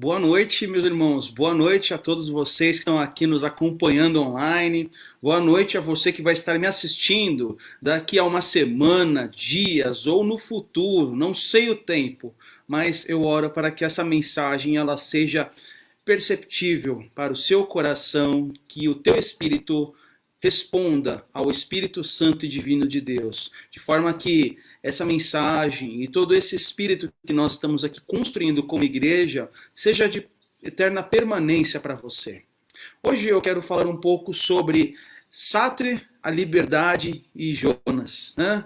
Boa noite, meus irmãos. Boa noite a todos vocês que estão aqui nos acompanhando online. Boa noite a você que vai estar me assistindo daqui a uma semana, dias ou no futuro, não sei o tempo, mas eu oro para que essa mensagem ela seja perceptível para o seu coração, que o teu espírito responda ao Espírito Santo e Divino de Deus, de forma que essa mensagem e todo esse espírito que nós estamos aqui construindo como igreja seja de eterna permanência para você. Hoje eu quero falar um pouco sobre Sartre, a liberdade e Jonas. Né?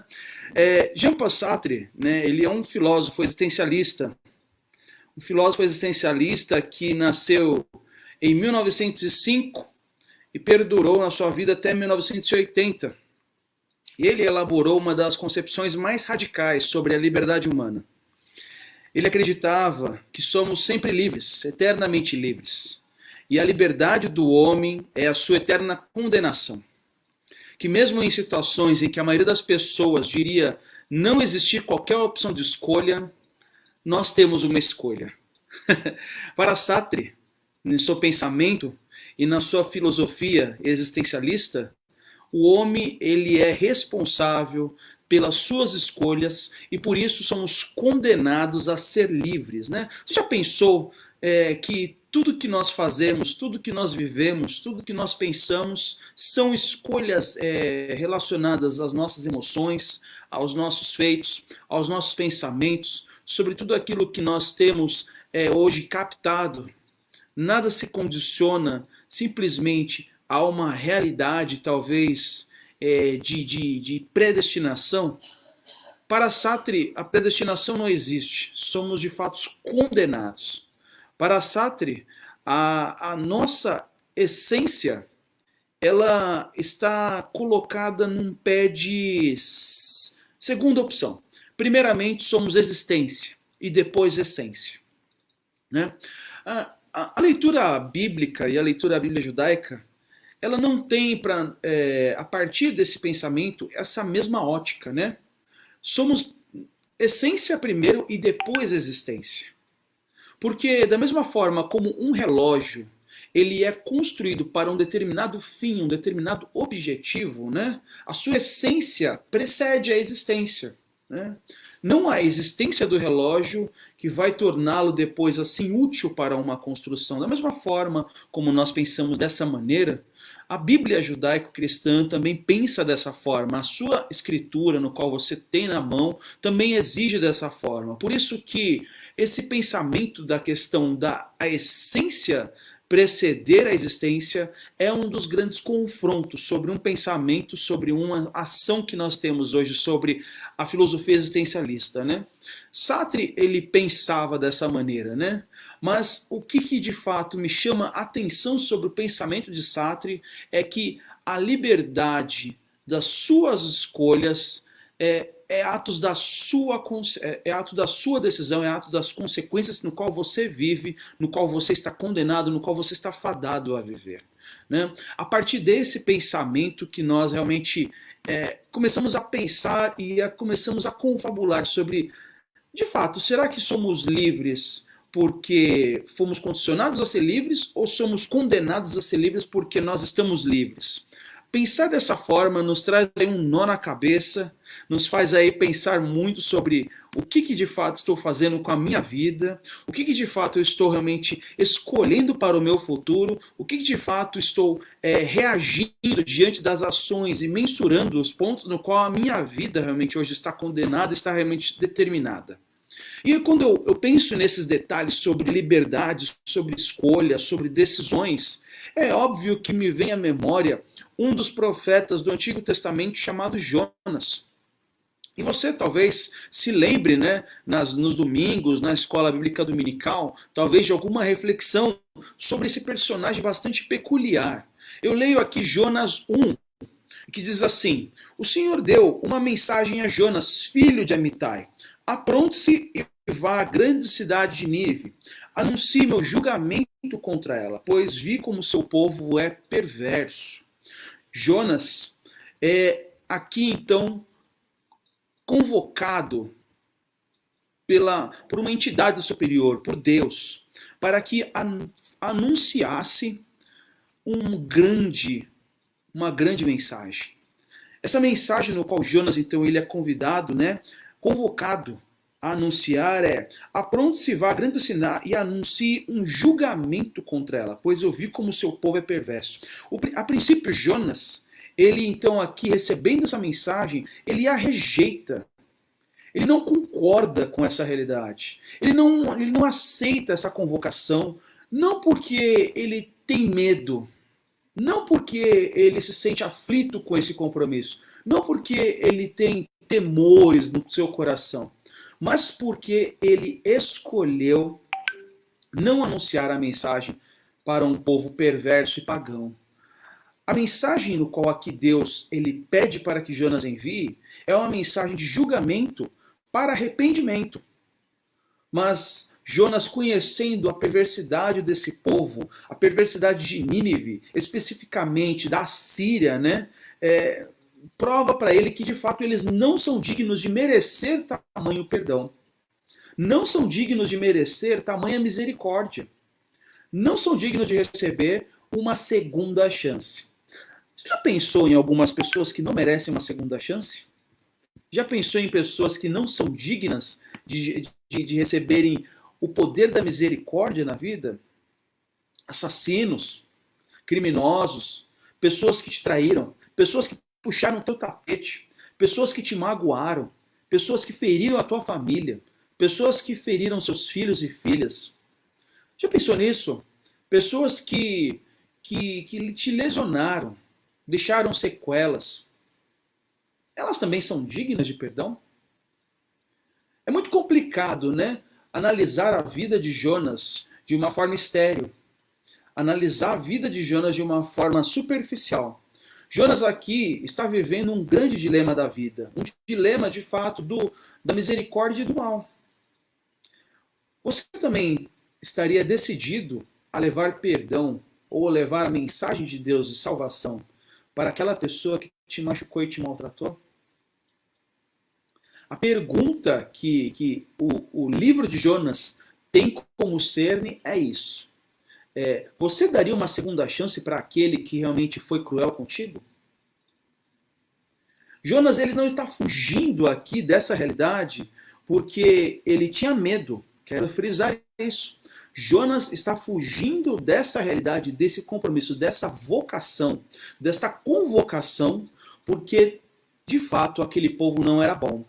Jean-Paul Sartre, né, ele é um filósofo existencialista que nasceu em 1905 e perdurou na sua vida até 1980. Ele elaborou uma das concepções mais radicais sobre a liberdade humana. Ele acreditava que somos sempre livres, eternamente livres. E a liberdade do homem é a sua eterna condenação. Que mesmo em situações em que a maioria das pessoas diria não existir qualquer opção de escolha, nós temos uma escolha. Para Sartre, em seu pensamento e na sua filosofia existencialista, o homem ele é responsável pelas suas escolhas e por isso somos condenados a ser livres. Né? Você já pensou que tudo que nós fazemos, tudo que nós vivemos, tudo que nós pensamos são escolhas relacionadas às nossas emoções, aos nossos feitos, aos nossos pensamentos, sobre tudo aquilo que nós temos hoje captado? Nada se condiciona simplesmente a uma realidade, talvez, de predestinação. Para Sartre, a predestinação não existe. Somos, de fato, condenados. Para Sartre, a nossa essência ela está colocada num pé de segunda opção. Primeiramente, somos existência e depois essência. Né? A leitura bíblica e a leitura da Bíblia judaica ela não tem, a partir desse pensamento, essa mesma ótica. Né? Somos essência primeiro e depois existência. Porque da mesma forma como um relógio ele é construído para um determinado fim, um determinado objetivo, né? A sua essência precede a existência. Né? Não a existência do relógio que vai torná-lo depois assim útil para uma construção. Da mesma forma como nós pensamos dessa maneira, a Bíblia judaico-cristã também pensa dessa forma. A sua escritura, no qual você tem na mão, também exige dessa forma. Por isso que esse pensamento da questão da essência preceder a existência é um dos grandes confrontos sobre um pensamento, sobre uma ação que nós temos hoje sobre a filosofia existencialista. Né? Sartre ele pensava dessa maneira, né? Mas o que de fato me chama a atenção sobre o pensamento de Sartre é que a liberdade das suas escolhas é ato da sua decisão, é ato das consequências no qual você vive, no qual você está condenado, no qual você está fadado a viver. Né? A partir desse pensamento que nós realmente começamos a pensar e começamos a confabular sobre, de fato, será que somos livres porque fomos condicionados a ser livres ou somos condenados a ser livres porque nós estamos livres? Pensar dessa forma nos traz aí um nó na cabeça, nos faz aí pensar muito sobre o que de fato estou fazendo com a minha vida, o que de fato eu estou realmente escolhendo para o meu futuro, o que de fato estou reagindo diante das ações e mensurando os pontos no qual a minha vida realmente hoje está condenada, está realmente determinada. E quando eu penso nesses detalhes sobre liberdade, sobre escolha, sobre decisões, é óbvio que me vem à memória um dos profetas do Antigo Testamento chamado Jonas. E você talvez se lembre, né, nos domingos, na escola bíblica dominical, talvez de alguma reflexão sobre esse personagem bastante peculiar. Eu leio aqui Jonas 1, que diz assim: O Senhor deu uma mensagem a Jonas, filho de Amitai. Apronte-se e vá à grande cidade de Nínive. Anuncie meu julgamento contra ela, pois vi como seu povo é perverso. Jonas é aqui então convocado por uma entidade superior, por Deus, para que anunciasse uma grande mensagem. Essa mensagem no qual Jonas, então, ele é convidado, né, convocado a anunciar apronte-se vá, grande sinal, e anuncie um julgamento contra ela, pois eu vi como seu povo é perverso. A princípio, Jonas, ele então aqui, recebendo essa mensagem, ele a rejeita. Ele não concorda com essa realidade. Ele não aceita essa convocação, não porque ele tem medo, não porque ele se sente aflito com esse compromisso, não porque ele tem temores no seu coração, mas porque ele escolheu não anunciar a mensagem para um povo perverso e pagão. A mensagem no qual aqui Deus ele pede para que Jonas envie é uma mensagem de julgamento para arrependimento. Mas Jonas, conhecendo a perversidade desse povo, a perversidade de Nínive, especificamente da Síria, né, prova para ele que de fato eles não são dignos de merecer tamanho perdão. Não são dignos de merecer tamanha misericórdia. Não são dignos de receber uma segunda chance. Você já pensou em algumas pessoas que não merecem uma segunda chance? Já pensou em pessoas que não são dignas de receberem o poder da misericórdia na vida? Assassinos, criminosos, pessoas que te traíram, pessoas que puxaram o teu tapete, pessoas que te magoaram, pessoas que feriram a tua família, pessoas que feriram seus filhos e filhas. Já pensou nisso? Pessoas que te lesionaram, deixaram sequelas. Elas também são dignas de perdão? É muito complicado, né? Analisar a vida de Jonas de uma forma estéril. Analisar a vida de Jonas de uma forma superficial. Jonas aqui está vivendo um grande dilema da vida. Um dilema, de fato, da misericórdia e do mal. Você também estaria decidido a levar perdão ou a levar a mensagem de Deus de salvação para aquela pessoa que te machucou e te maltratou? A pergunta que o livro de Jonas tem como cerne é isso. Você daria uma segunda chance para aquele que realmente foi cruel contigo? Jonas ele não está fugindo aqui dessa realidade porque ele tinha medo. Quero frisar isso. Jonas está fugindo dessa realidade, desse compromisso, dessa vocação, desta convocação, porque de fato aquele povo não era bom.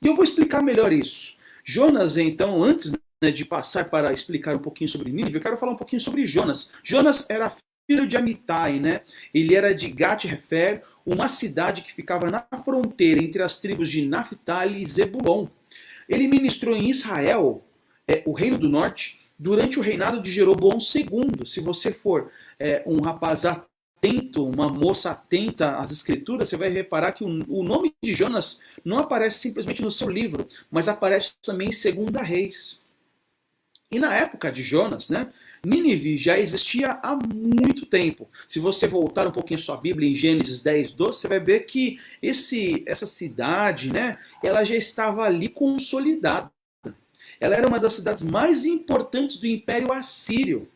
E eu vou explicar melhor isso. Jonas, então, antes de passar para explicar um pouquinho sobre Nínive, eu quero falar um pouquinho sobre Jonas. Jonas era filho de Amitai, né? Ele era de Gat-Hefer, uma cidade que ficava na fronteira entre as tribos de Naphtali e Zebulon. Ele ministrou em Israel, o reino do norte, durante o reinado de Jeroboão II. Se você for um rapaz atento, uma moça atenta às escrituras, você vai reparar que o nome de Jonas não aparece simplesmente no seu livro, mas aparece também em 2 Reis. E na época de Jonas, né, Nínive já existia há muito tempo. Se você voltar um pouquinho a sua Bíblia em Gênesis 10, 12, você vai ver que essa cidade, né, ela já estava ali consolidada. Ela era uma das cidades mais importantes do Império Assírio.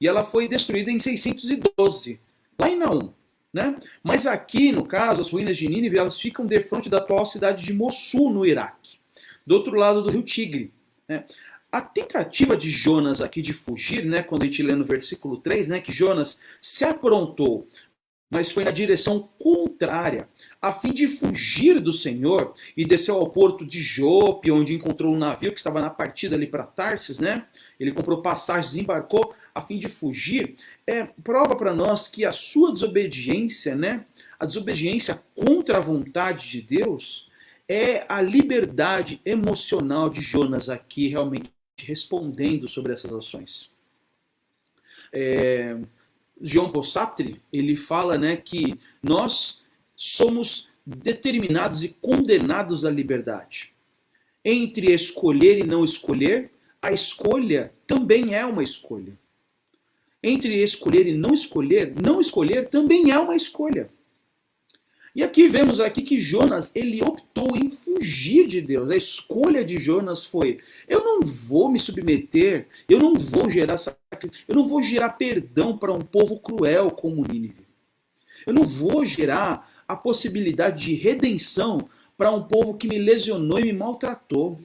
E ela foi destruída em 612, lá em Naum. Né? Mas aqui, no caso, as ruínas de Nínive, elas ficam defronte da atual cidade de Mossul, no Iraque, do outro lado do rio Tigre. Né? A tentativa de Jonas aqui de fugir, né, quando a gente lê no versículo 3, né, que Jonas se aprontou, mas foi na direção contrária, a fim de fugir do Senhor, e desceu ao porto de Jope, onde encontrou um navio que estava na partida ali para Tarsis, né? Ele comprou passagens, embarcou a fim de fugir. Prova para nós que a sua desobediência, né, a desobediência contra a vontade de Deus, é a liberdade emocional de Jonas aqui realmente respondendo sobre essas ações. Jean Paul Sartre, ele fala, né, que nós somos determinados e condenados à liberdade. Entre escolher e não escolher, a escolha também é uma escolha. Entre escolher e não escolher também é uma escolha. E aqui vemos aqui que Jonas, ele optou em fugir de Deus. A escolha de Jonas foi: eu não vou me submeter, eu não vou gerar perdão para um povo cruel como Nínive. Eu não vou gerar a possibilidade de redenção para um povo que me lesionou e me maltratou.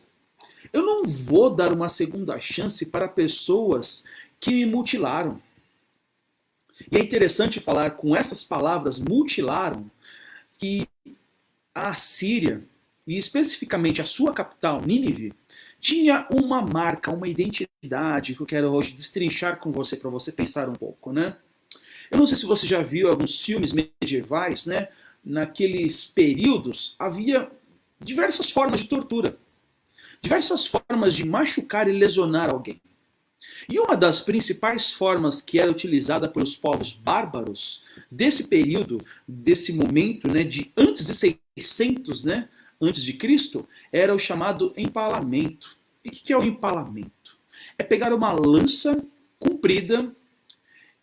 Eu não vou dar uma segunda chance para pessoas que me mutilaram. E é interessante falar com essas palavras, mutilaram, que a Assíria, e especificamente a sua capital, Nínive, tinha uma marca, uma identidade que eu quero hoje destrinchar com você, para você pensar um pouco, né? Eu não sei se você já viu alguns filmes medievais, né? Naqueles períodos havia diversas formas de tortura, diversas formas de machucar e lesionar alguém. E uma das principais formas que era utilizada pelos povos bárbaros desse período, desse momento, né, de antes de 600, né, antes de Cristo, era o chamado empalamento. E o que é o empalamento? É pegar uma lança comprida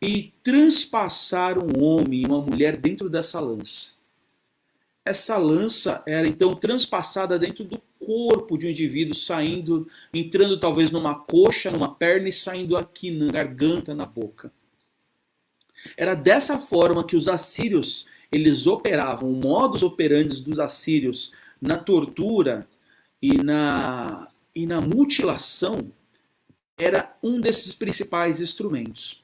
e transpassar um homem e uma mulher dentro dessa lança. Essa lança era então transpassada dentro do corpo de um indivíduo, saindo, entrando talvez numa coxa, numa perna e saindo aqui na garganta, na boca. Era dessa forma que os assírios, eles operavam, o modus operandi dos assírios na tortura e na mutilação era um desses principais instrumentos.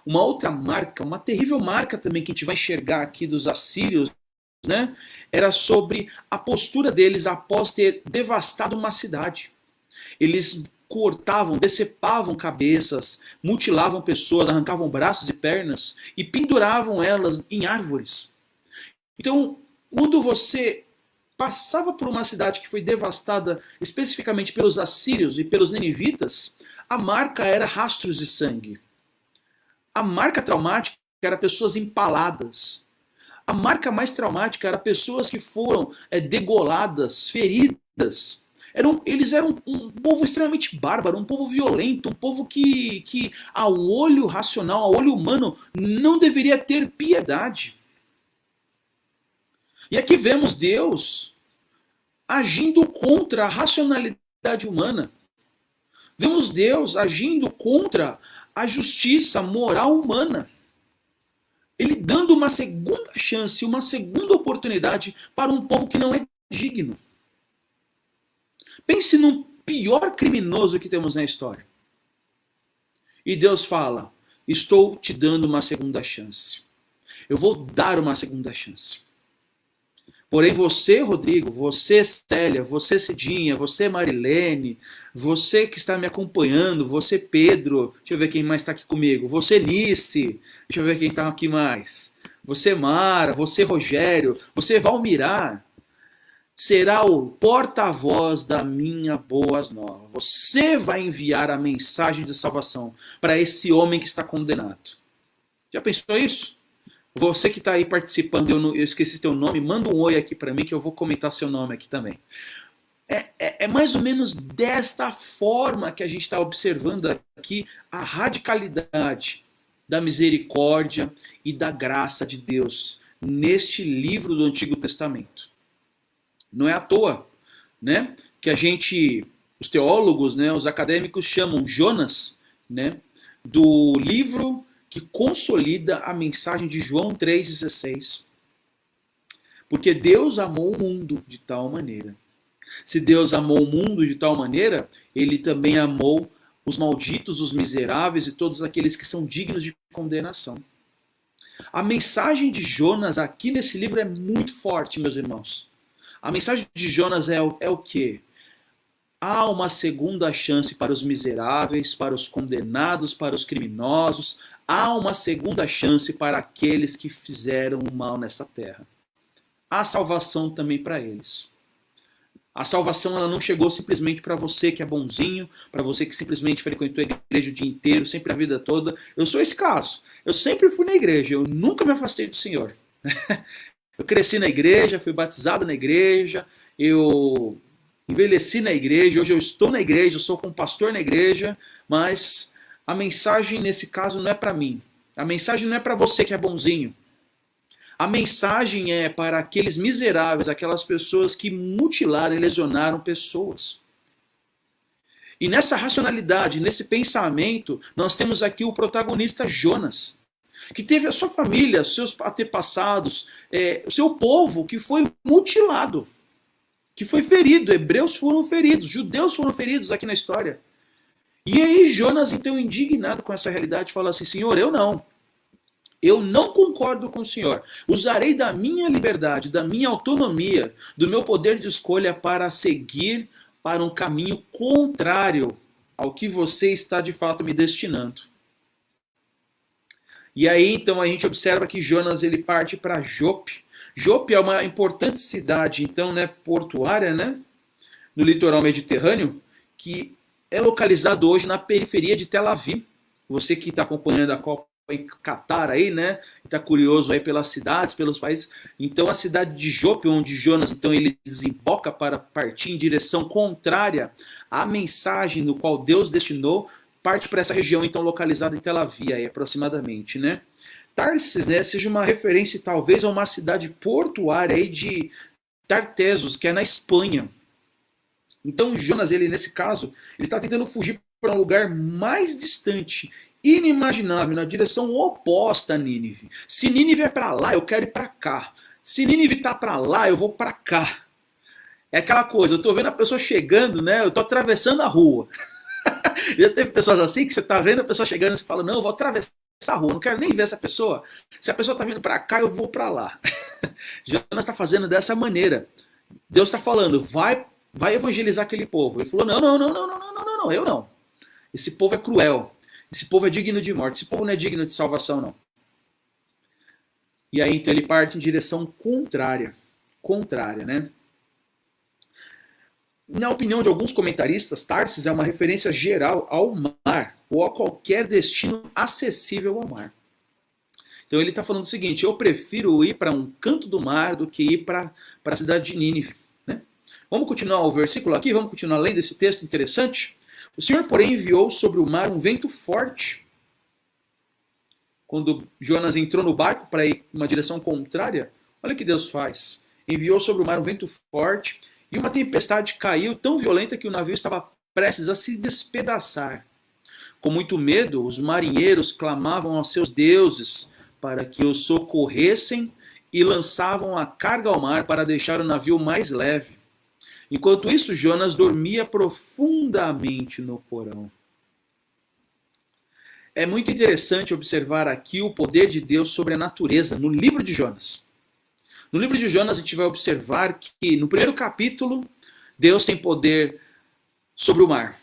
Uma outra marca, uma terrível marca também que a gente vai enxergar aqui dos assírios, né, era sobre a postura deles após ter devastado uma cidade. Eles cortavam, decepavam cabeças, mutilavam pessoas, arrancavam braços e pernas e penduravam elas em árvores. Então, quando você passava por uma cidade que foi devastada especificamente pelos assírios e pelos ninivitas, a marca era rastros de sangue. A marca traumática era pessoas empaladas. A marca mais traumática era pessoas que foram degoladas, feridas. Eles eram um povo extremamente bárbaro, um povo violento, um povo que ao olho racional, ao olho humano, não deveria ter piedade. E aqui vemos Deus agindo contra a racionalidade humana. Vemos Deus agindo contra a justiça moral humana. Ele dando uma segunda chance, uma segunda oportunidade para um povo que não é digno. Pense no pior criminoso que temos na história. E Deus fala: estou te dando uma segunda chance. Eu vou dar uma segunda chance. Porém você, Rodrigo, você, Célia, você, Cidinha, você, Marilene, você que está me acompanhando, você, Pedro, deixa eu ver quem mais está aqui comigo, você, Nice, deixa eu ver quem está aqui mais, você, Mara, você, Rogério, você, Valmirar, será o porta-voz da minha boas novas. Você vai enviar a mensagem de salvação para esse homem que está condenado. Já pensou isso? Você que está aí participando, eu esqueci teu nome, manda um oi aqui para mim que eu vou comentar seu nome aqui também. É mais ou menos desta forma que a gente está observando aqui a radicalidade da misericórdia e da graça de Deus neste livro do Antigo Testamento. Não é à toa, né, que os teólogos, né, os acadêmicos chamam Jonas, né, do livro que consolida a mensagem de João 3,16. Porque Deus amou o mundo de tal maneira. Se Deus amou o mundo de tal maneira, ele também amou os malditos, os miseráveis e todos aqueles que são dignos de condenação. A mensagem de Jonas aqui nesse livro é muito forte, meus irmãos. A mensagem de Jonas é o quê? Há uma segunda chance para os miseráveis, para os condenados, para os criminosos. Há uma segunda chance para aqueles que fizeram o mal nessa terra. Há salvação também para eles. A salvação ela não chegou simplesmente para você que é bonzinho, para você que simplesmente frequentou a igreja o dia inteiro, sempre a vida toda. Eu sou esse caso. Eu sempre fui na igreja, eu nunca me afastei do Senhor. Eu cresci na igreja, fui batizado na igreja, eu envelheci na igreja, hoje eu estou na igreja, eu sou como pastor na igreja, mas a mensagem nesse caso não é para mim. A mensagem não é para você que é bonzinho. A mensagem é para aqueles miseráveis, aquelas pessoas que mutilaram e lesionaram pessoas. E nessa racionalidade, nesse pensamento, nós temos aqui o protagonista Jonas, que teve a sua família, seus antepassados, o seu povo que foi mutilado, que foi ferido. Hebreus foram feridos, judeus foram feridos aqui na história. E aí Jonas, então, indignado com essa realidade, fala assim: Senhor, eu não concordo com o Senhor. Usarei da minha liberdade, da minha autonomia, do meu poder de escolha para seguir para um caminho contrário ao que você está de fato me destinando. E aí então a gente observa que Jonas ele parte para Jope. Jope é uma importante cidade, então, né, portuária, né, no litoral mediterrâneo, que é localizado hoje na periferia de Tel Aviv. Você que está acompanhando a Copa em Catar aí, né? Está curioso aí pelas cidades, pelos países. Então a cidade de Jope, onde Jonas então ele desemboca para partir em direção contrária à mensagem no qual Deus destinou, parte para essa região então localizada em Tel Aviv aí, aproximadamente, né? Tarsis, né, seja uma referência talvez a uma cidade portuária aí de Tartessos, que é na Espanha. Então Jonas, ele nesse caso, ele está tentando fugir para um lugar mais distante, inimaginável, na direção oposta a Nínive. Se Nínive é para lá, eu quero ir para cá. Se Nínive está para lá, eu vou para cá. É aquela coisa, eu estou vendo a pessoa chegando, né? Eu estou atravessando a rua. Já teve pessoas assim que você está vendo a pessoa chegando e você fala: não, eu vou atravessar a rua, não quero nem ver essa pessoa. Se a pessoa está vindo para cá, eu vou para lá. Jonas está fazendo dessa maneira. Deus está falando: vai evangelizar aquele povo. Ele falou: não, eu não. Esse povo é cruel. Esse povo é digno de morte. Esse povo não é digno de salvação, não. E aí, então, ele parte em direção contrária. Contrária, né? Na opinião de alguns comentaristas, Tarsis é uma referência geral ao mar, ou a qualquer destino acessível ao mar. Então ele está falando o seguinte: eu prefiro ir para um canto do mar do que ir para a cidade de Nínive. Né? Vamos continuar o versículo aqui, vamos continuar lendo esse texto interessante. O Senhor, porém, enviou sobre o mar um vento forte. Quando Jonas entrou no barco para ir em uma direção contrária, olha o que Deus faz. Enviou sobre o mar um vento forte e uma tempestade caiu tão violenta que o navio estava prestes a se despedaçar. Com muito medo, os marinheiros clamavam aos seus deuses para que os socorressem e lançavam a carga ao mar para deixar o navio mais leve. Enquanto isso, Jonas dormia profundamente no porão. É muito interessante observar aqui o poder de Deus sobre a natureza no livro de Jonas. No livro de Jonas a gente vai observar que no primeiro capítulo Deus tem poder sobre o mar.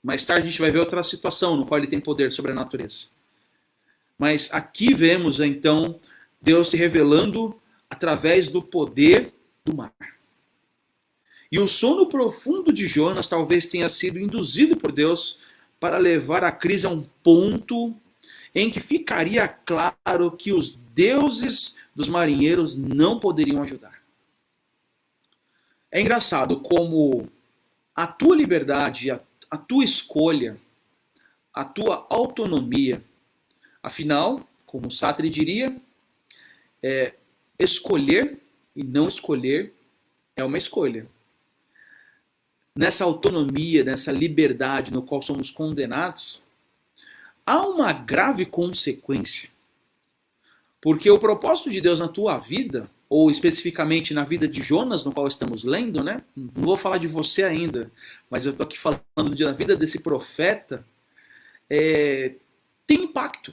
Mais tarde a gente vai ver outra situação no qual ele tem poder sobre a natureza. Mas aqui vemos então Deus se revelando através do poder do mar. E o sono profundo de Jonas talvez tenha sido induzido por Deus para levar a crise a um ponto em que ficaria claro que os deuses dos marinheiros não poderiam ajudar. É engraçado como a tua liberdade, a tua escolha, a tua autonomia, afinal, como Sartre diria, escolher e não escolher é uma escolha. Nessa autonomia, nessa liberdade no qual somos condenados, há uma grave consequência. Porque o propósito de Deus na tua vida, ou especificamente na vida de Jonas, no qual estamos lendo, né? Não vou falar de você ainda, mas eu estou aqui falando da vida desse profeta, tem impacto.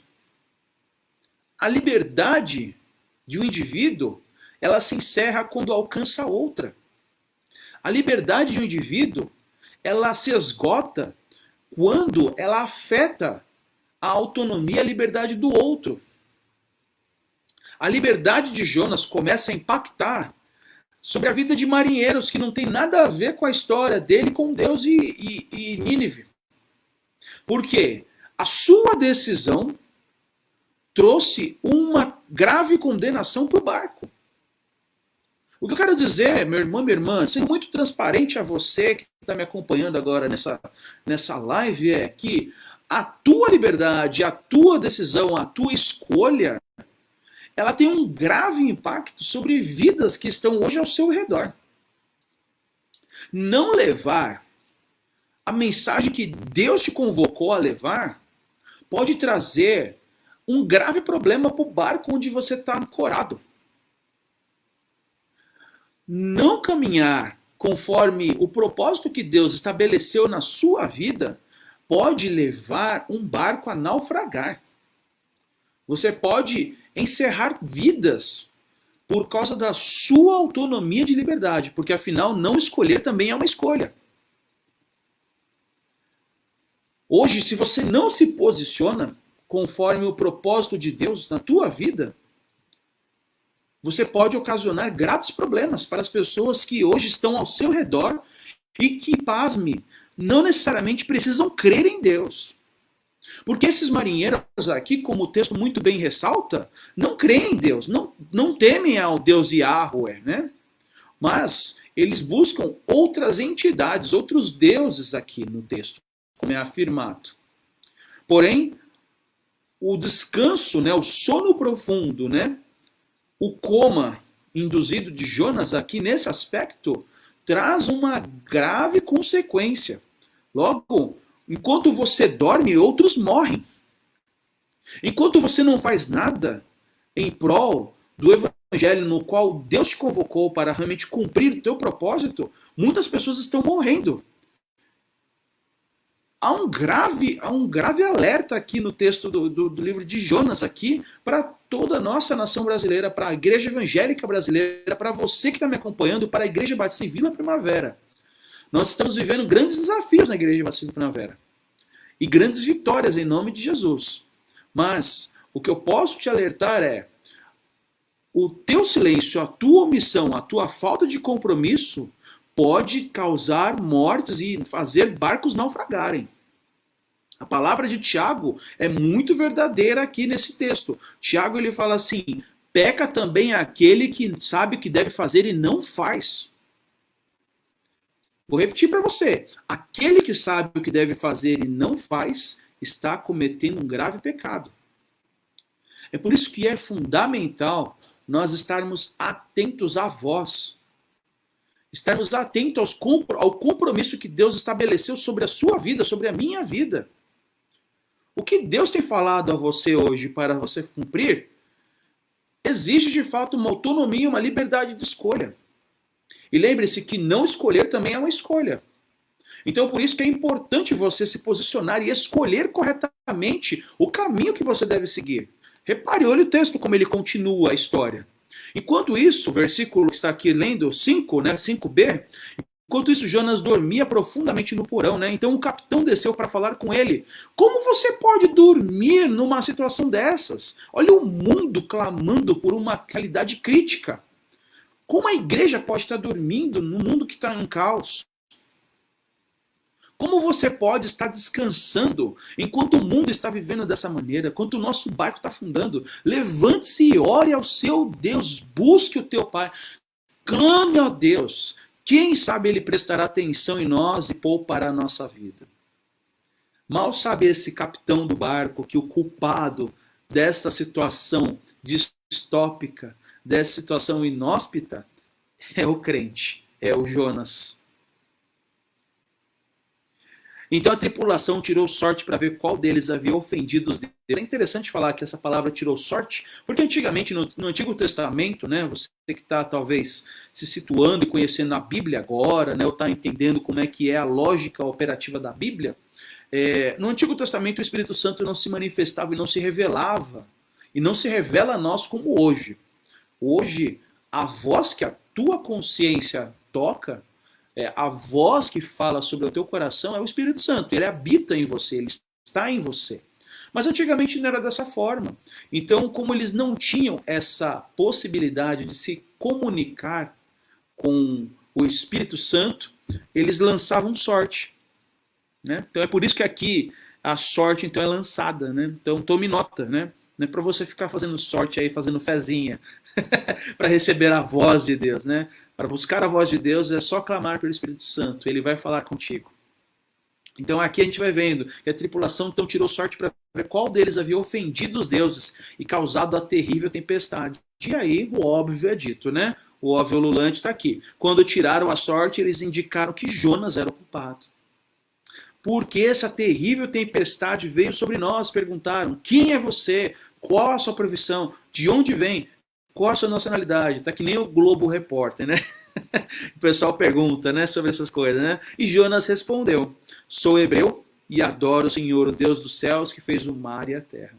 A liberdade de um indivíduo, ela se encerra quando alcança outra. A liberdade de um indivíduo, ela se esgota quando ela afeta a autonomia e a liberdade do outro. A liberdade de Jonas começa a impactar sobre a vida de marinheiros que não tem nada a ver com a história dele com Deus e Nínive. Por quê? A sua decisão trouxe uma grave condenação para o barco. O que eu quero dizer, meu irmão, minha irmã, sendo muito transparente a você que está me acompanhando agora nessa live, é que a tua liberdade, a tua decisão, a tua escolha, ela tem um grave impacto sobre vidas que estão hoje ao seu redor. Não levar a mensagem que Deus te convocou a levar pode trazer um grave problema para o barco onde você está ancorado. Não caminhar conforme o propósito que Deus estabeleceu na sua vida pode levar um barco a naufragar. Você pode encerrar vidas por causa da sua autonomia de liberdade, porque afinal não escolher também é uma escolha. Hoje, se você não se posiciona conforme o propósito de Deus na tua vida, você pode ocasionar graves problemas para as pessoas que hoje estão ao seu redor e que, pasme, não necessariamente precisam crer em Deus. Porque esses marinheiros aqui, como o texto muito bem ressalta, não creem em Deus, não temem ao Deus Yahweh, né? Mas eles buscam outras entidades, outros deuses aqui no texto, como é afirmado. Porém, o descanso, né, o sono profundo, né, o coma induzido de Jonas aqui nesse aspecto traz uma grave consequência. Logo, enquanto você dorme, outros morrem. Enquanto você não faz nada em prol do evangelho no qual Deus te convocou para realmente cumprir o teu propósito, muitas pessoas estão morrendo. Há um grave alerta aqui no texto do livro de Jonas aqui para toda a nossa nação brasileira, para a igreja evangélica brasileira, para você que está me acompanhando, para a igreja Batista em Vila Primavera. Nós estamos vivendo grandes desafios na igreja Batista em Primavera. E grandes vitórias em nome de Jesus. Mas o que eu posso te alertar é o teu silêncio, a tua omissão, a tua falta de compromisso pode causar mortes e fazer barcos naufragarem. A palavra de Tiago é muito verdadeira aqui nesse texto. Tiago ele fala assim: peca também aquele que sabe o que deve fazer e não faz. Vou repetir para você. Aquele que sabe o que deve fazer e não faz está cometendo um grave pecado. É por isso que é fundamental nós estarmos atentos à voz. Estarmos atentos ao compromisso que Deus estabeleceu sobre a sua vida, sobre a minha vida. O que Deus tem falado a você hoje para você cumprir exige de fato uma autonomia, uma liberdade de escolha. E lembre-se que não escolher também é uma escolha. Então por isso que é importante você se posicionar e escolher corretamente o caminho que você deve seguir. Repare, olha o texto como ele continua a história. Enquanto isso, o versículo que está aqui lendo, 5, né, 5b, enquanto isso Jonas dormia profundamente no porão, né? Então o capitão desceu para falar com ele. Como você pode dormir numa situação dessas? Olha o mundo clamando por uma realidade crítica. Como a igreja pode estar dormindo num mundo que está em caos? Como você pode estar descansando enquanto o mundo está vivendo dessa maneira, enquanto o nosso barco está afundando? Levante-se e ore ao seu Deus, busque o teu Pai, clame ao Deus. Quem sabe ele prestará atenção em nós e poupará a nossa vida. Mal sabe esse capitão do barco que o culpado desta situação distópica, dessa situação inóspita, é o crente, é o Jonas. Então a tripulação tirou sorte para ver qual deles havia ofendido os deuses. É interessante falar que essa palavra tirou sorte, porque antigamente no Antigo Testamento, né, você que está talvez se situando e conhecendo a Bíblia agora, né, ou está entendendo como é que é a lógica operativa da Bíblia, no Antigo Testamento o Espírito Santo não se manifestava e não se revelava, e não se revela a nós como hoje. Hoje, a voz que a tua consciência toca, a voz que fala sobre o teu coração é o Espírito Santo. Ele habita em você, ele está em você. Mas antigamente não era dessa forma. Então, como eles não tinham essa possibilidade de se comunicar com o Espírito Santo, eles lançavam sorte. Né? Então é por isso que aqui a sorte então é lançada. Né? Então tome nota, né? Não é para você ficar fazendo sorte aí, fazendo fezinha, para receber a voz de Deus, né? Para buscar a voz de Deus é só clamar pelo Espírito Santo, ele vai falar contigo. Então aqui a gente vai vendo que a tripulação então tirou sorte para ver qual deles havia ofendido os deuses e causado a terrível tempestade. E aí o óbvio é dito, né? O óbvio ululante está aqui. Quando tiraram a sorte, eles indicaram que Jonas era o culpado. Por que essa terrível tempestade veio sobre nós? Perguntaram. Quem é você? Qual a sua profissão? De onde vem? Qual a sua nacionalidade? Tá que nem o Globo Repórter, né? O pessoal pergunta, né, sobre essas coisas, né? E Jonas respondeu: sou hebreu e adoro o Senhor, o Deus dos céus, que fez o mar e a terra.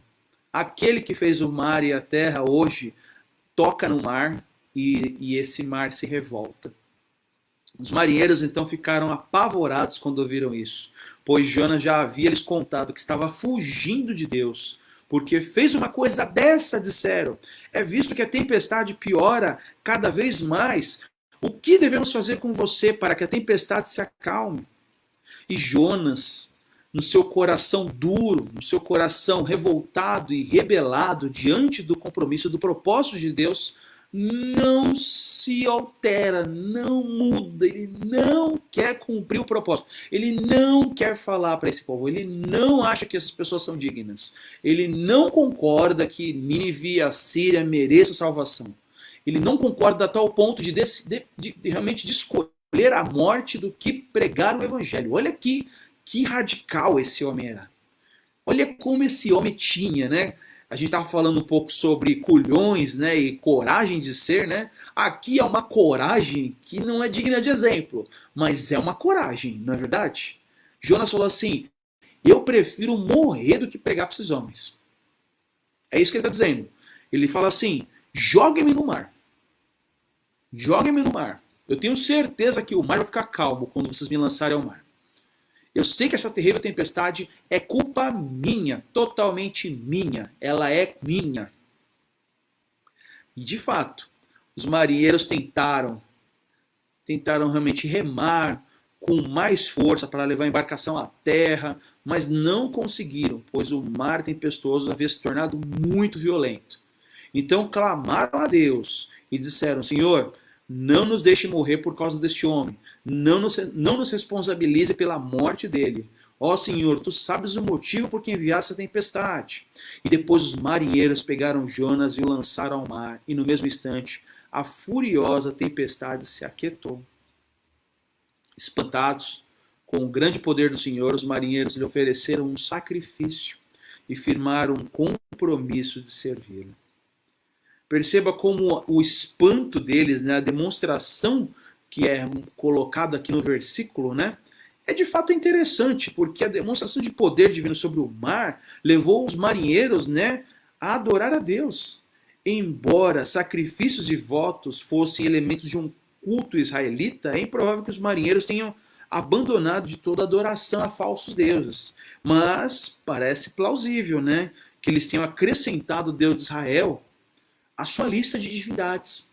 Aquele que fez o mar e a terra hoje toca no mar e esse mar se revolta. Os marinheiros então ficaram apavorados quando ouviram isso, pois Jonas já havia lhes contado que estava fugindo de Deus, porque fez uma coisa dessa, disseram. É visto que a tempestade piora cada vez mais. O que devemos fazer com você para que a tempestade se acalme? E Jonas, no seu coração duro, no seu coração revoltado e rebelado diante do compromisso, do propósito de Deus, não se altera, não muda, ele não quer cumprir o propósito, ele não quer falar para esse povo, ele não acha que essas pessoas são dignas, ele não concorda que Nínive e a Síria mereçam salvação, ele não concorda a tal ponto de realmente de escolher a morte do que pregar o evangelho. Olha que radical esse homem era. Olha como esse homem tinha, né? A gente estava falando um pouco sobre culhões, né, e coragem de ser, né? Aqui é uma coragem que não é digna de exemplo, mas é uma coragem, não é verdade? Jonas falou assim: eu prefiro morrer do que pregar para esses homens. É isso que ele está dizendo. Ele fala assim: joguem-me no mar. Joguem-me no mar. Eu tenho certeza que o mar vai ficar calmo quando vocês me lançarem ao mar. Eu sei que essa terrível tempestade é culpa minha, totalmente minha. Ela é minha. E de fato, os marinheiros tentaram realmente remar com mais força para levar a embarcação à terra, mas não conseguiram, pois o mar tempestuoso havia se tornado muito violento. Então clamaram a Deus e disseram: Senhor, não nos deixe morrer por causa deste homem. Não nos responsabilize pela morte dele. Ó Senhor, tu sabes o motivo por que enviaste a tempestade. E depois os marinheiros pegaram Jonas e o lançaram ao mar. E no mesmo instante, a furiosa tempestade se aquietou. Espantados com o grande poder do Senhor, os marinheiros lhe ofereceram um sacrifício e firmaram um compromisso de servi-lo. Perceba como o espanto deles, né, a demonstração que é colocada aqui no versículo, né, é de fato interessante, porque a demonstração de poder divino sobre o mar levou os marinheiros, né, a adorar a Deus. Embora sacrifícios e votos fossem elementos de um culto israelita, é improvável que os marinheiros tenham abandonado de toda adoração a falsos deuses. Mas parece plausível, né, que eles tenham acrescentado o Deus de Israel a sua lista de divindades.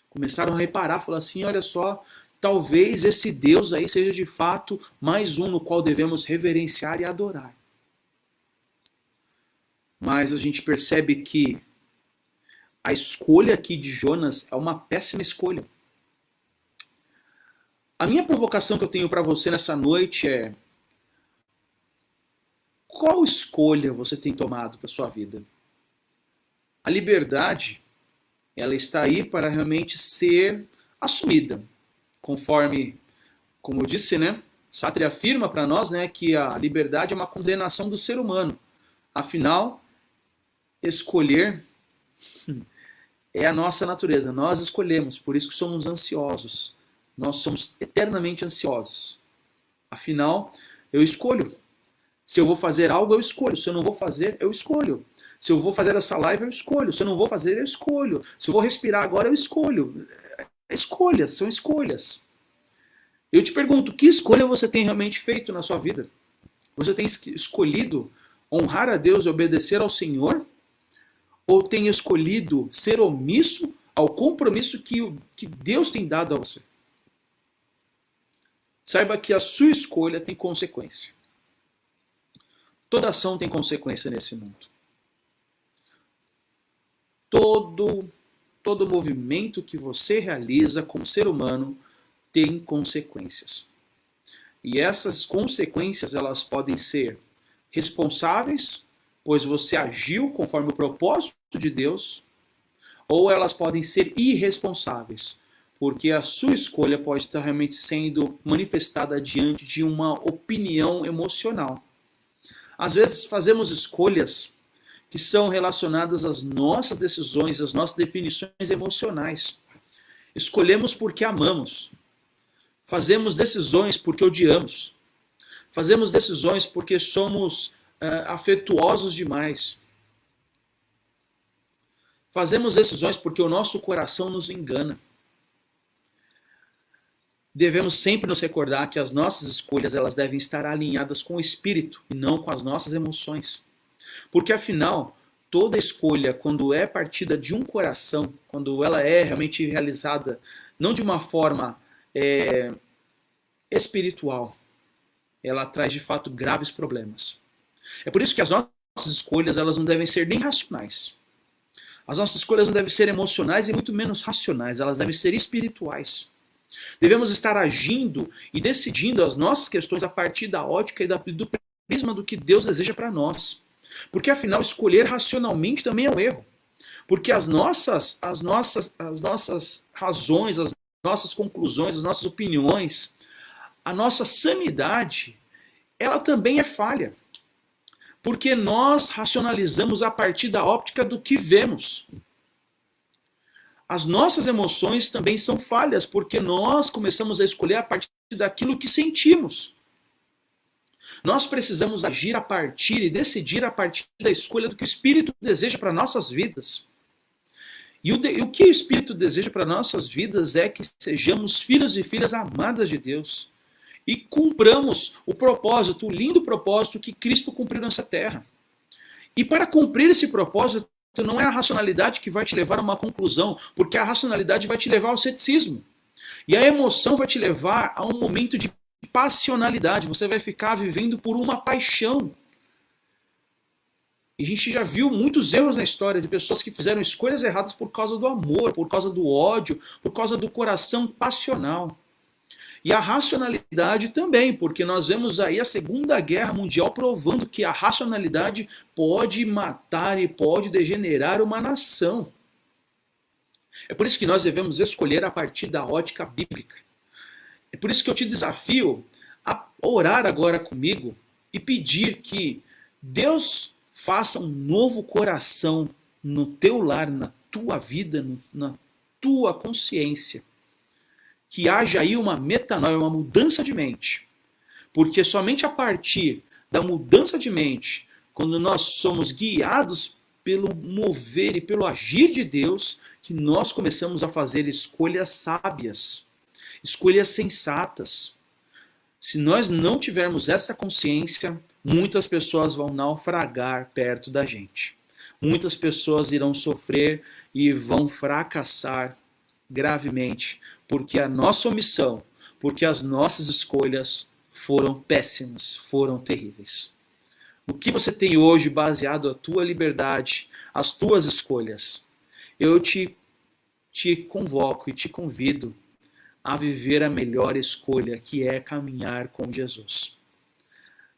Começaram a reparar, falaram assim: olha só, talvez esse Deus aí seja de fato mais um no qual devemos reverenciar e adorar. Mas a gente percebe que a escolha aqui de Jonas é uma péssima escolha. A minha provocação que eu tenho para você nessa noite é: qual escolha você tem tomado para sua vida? A liberdade, ela está aí para realmente ser assumida. Conforme, como eu disse, né, Sartre afirma para nós, né, que a liberdade é uma condenação do ser humano. Afinal, escolher é a nossa natureza. Nós escolhemos, por isso que somos ansiosos. Nós somos eternamente ansiosos. Afinal, eu escolho. Se eu vou fazer algo, eu escolho. Se eu não vou fazer, eu escolho. Se eu vou fazer essa live, eu escolho. Se eu não vou fazer, eu escolho. Se eu vou respirar agora, eu escolho. Escolhas, são escolhas. Eu te pergunto, que escolha você tem realmente feito na sua vida? Você tem escolhido honrar a Deus e obedecer ao Senhor? Ou tem escolhido ser omisso ao compromisso que Deus tem dado a você? Saiba que a sua escolha tem consequência. Toda ação tem consequência nesse mundo. Todo movimento que você realiza como ser humano tem consequências. E essas consequências, elas podem ser responsáveis pois você agiu conforme o propósito de Deus, ou elas podem ser irresponsáveis, porque a sua escolha pode estar realmente sendo manifestada diante de uma opinião emocional. Às vezes fazemos escolhas que são relacionadas às nossas decisões, às nossas definições emocionais. Escolhemos porque amamos. Fazemos decisões porque odiamos. Fazemos decisões porque somos afetuosos demais. Fazemos decisões porque o nosso coração nos engana. Devemos sempre nos recordar que as nossas escolhas elas devem estar alinhadas com o Espírito e não com as nossas emoções. Porque afinal, toda escolha, quando é partida de um coração, quando ela é realmente realizada não de uma forma espiritual, ela traz de fato graves problemas. É por isso que as nossas escolhas elas não devem ser nem racionais. As nossas escolhas não devem ser emocionais e muito menos racionais, elas devem ser espirituais. Devemos estar agindo e decidindo as nossas questões a partir da ótica e do prisma do que Deus deseja para nós. Porque afinal, escolher racionalmente também é um erro. Porque as nossas razões, as nossas conclusões, as nossas opiniões, a nossa sanidade, ela também é falha. Porque nós racionalizamos a partir da óptica do que vemos. As nossas emoções também são falhas, porque nós começamos a escolher a partir daquilo que sentimos. Nós precisamos agir a partir e decidir a partir da escolha do que o Espírito deseja para nossas vidas. E o que o Espírito deseja para nossas vidas é que sejamos filhos e filhas amadas de Deus. E cumpramos o propósito, o lindo propósito que Cristo cumpriu nessa terra. E para cumprir esse propósito, não é a racionalidade que vai te levar a uma conclusão, porque a racionalidade vai te levar ao ceticismo. E a emoção vai te levar a um momento de passionalidade. Você vai ficar vivendo por uma paixão. E a gente já viu muitos erros na história de pessoas que fizeram escolhas erradas por causa do amor, por causa do ódio, por causa do coração passional. E a racionalidade também, porque nós vemos aí a Segunda Guerra Mundial provando que a racionalidade pode matar e pode degenerar uma nação. É por isso que nós devemos escolher a partir da ótica bíblica. É por isso que eu te desafio a orar agora comigo e pedir que Deus faça um novo coração no teu lar, na tua vida, na tua consciência. Que haja aí uma metanoia, uma mudança de mente. Porque somente a partir da mudança de mente, quando nós somos guiados pelo mover e pelo agir de Deus, que nós começamos a fazer escolhas sábias, escolhas sensatas. Se nós não tivermos essa consciência, muitas pessoas vão naufragar perto da gente. Muitas pessoas irão sofrer e vão fracassar gravemente, porque a nossa omissão, porque as nossas escolhas foram péssimas, foram terríveis. O que você tem hoje baseado a tua liberdade, as tuas escolhas? Eu te convoco e te convido a viver a melhor escolha, que é caminhar com Jesus.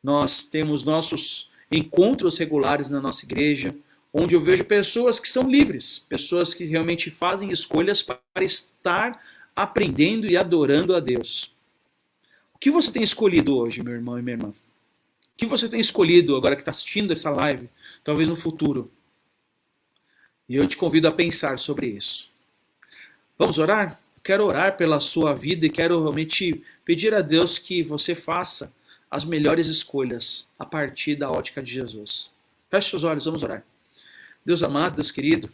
Nós temos nossos encontros regulares na nossa igreja, onde eu vejo pessoas que são livres, pessoas que realmente fazem escolhas para estar aprendendo e adorando a Deus. O que você tem escolhido hoje, meu irmão e minha irmã? O que você tem escolhido agora que está assistindo essa live, talvez no futuro? E eu te convido a pensar sobre isso. Vamos orar? Quero orar pela sua vida e quero realmente pedir a Deus que você faça as melhores escolhas a partir da ótica de Jesus. Feche seus olhos, vamos orar. Deus amado, Deus querido,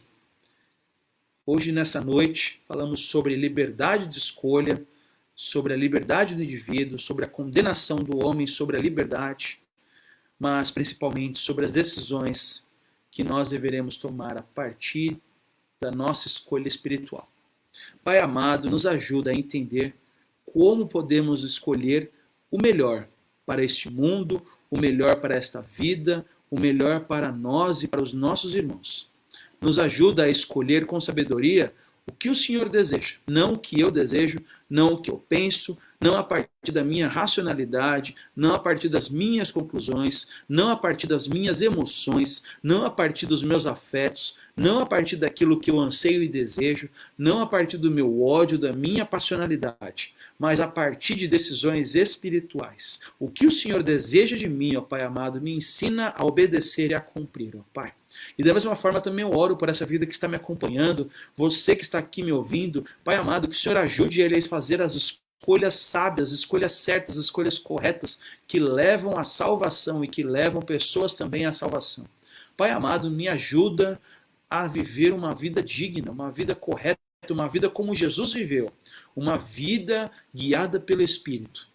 hoje nessa noite falamos sobre liberdade de escolha, sobre a liberdade do indivíduo, sobre a condenação do homem, sobre a liberdade, mas principalmente sobre as decisões que nós deveremos tomar a partir da nossa escolha espiritual. Pai amado, nos ajuda a entender como podemos escolher o melhor para este mundo, o melhor para esta vida, o melhor para nós e para os nossos irmãos. Nos ajuda a escolher com sabedoria o que o Senhor deseja, não o que eu desejo, não o que eu penso, não a partir da minha racionalidade, não a partir das minhas conclusões, não a partir das minhas emoções, não a partir dos meus afetos, não a partir daquilo que eu anseio e desejo, não a partir do meu ódio, da minha passionalidade, mas a partir de decisões espirituais. O que o Senhor deseja de mim, ó Pai amado, me ensina a obedecer e a cumprir, ó Pai. E da mesma forma também eu oro por essa vida que está me acompanhando, você que está aqui me ouvindo, Pai amado, que o Senhor ajude ele a fazer as escolhas sábias, escolhas certas, escolhas corretas, que levam à salvação e que levam pessoas também à salvação. Pai amado, me ajuda a viver uma vida digna, uma vida correta, uma vida como Jesus viveu, uma vida guiada pelo Espírito.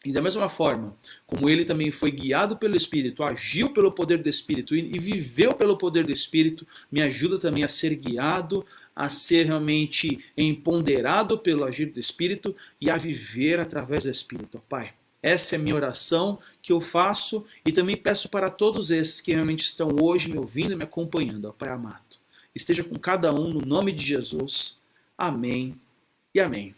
E da mesma forma, como ele também foi guiado pelo Espírito, agiu pelo poder do Espírito e viveu pelo poder do Espírito, me ajuda também a ser guiado, a ser realmente empoderado pelo agir do Espírito e a viver através do Espírito, Pai. Essa é a minha oração que eu faço e também peço para todos esses que realmente estão hoje me ouvindo e me acompanhando, ó Pai amado. Esteja com cada um no nome de Jesus. Amém e amém.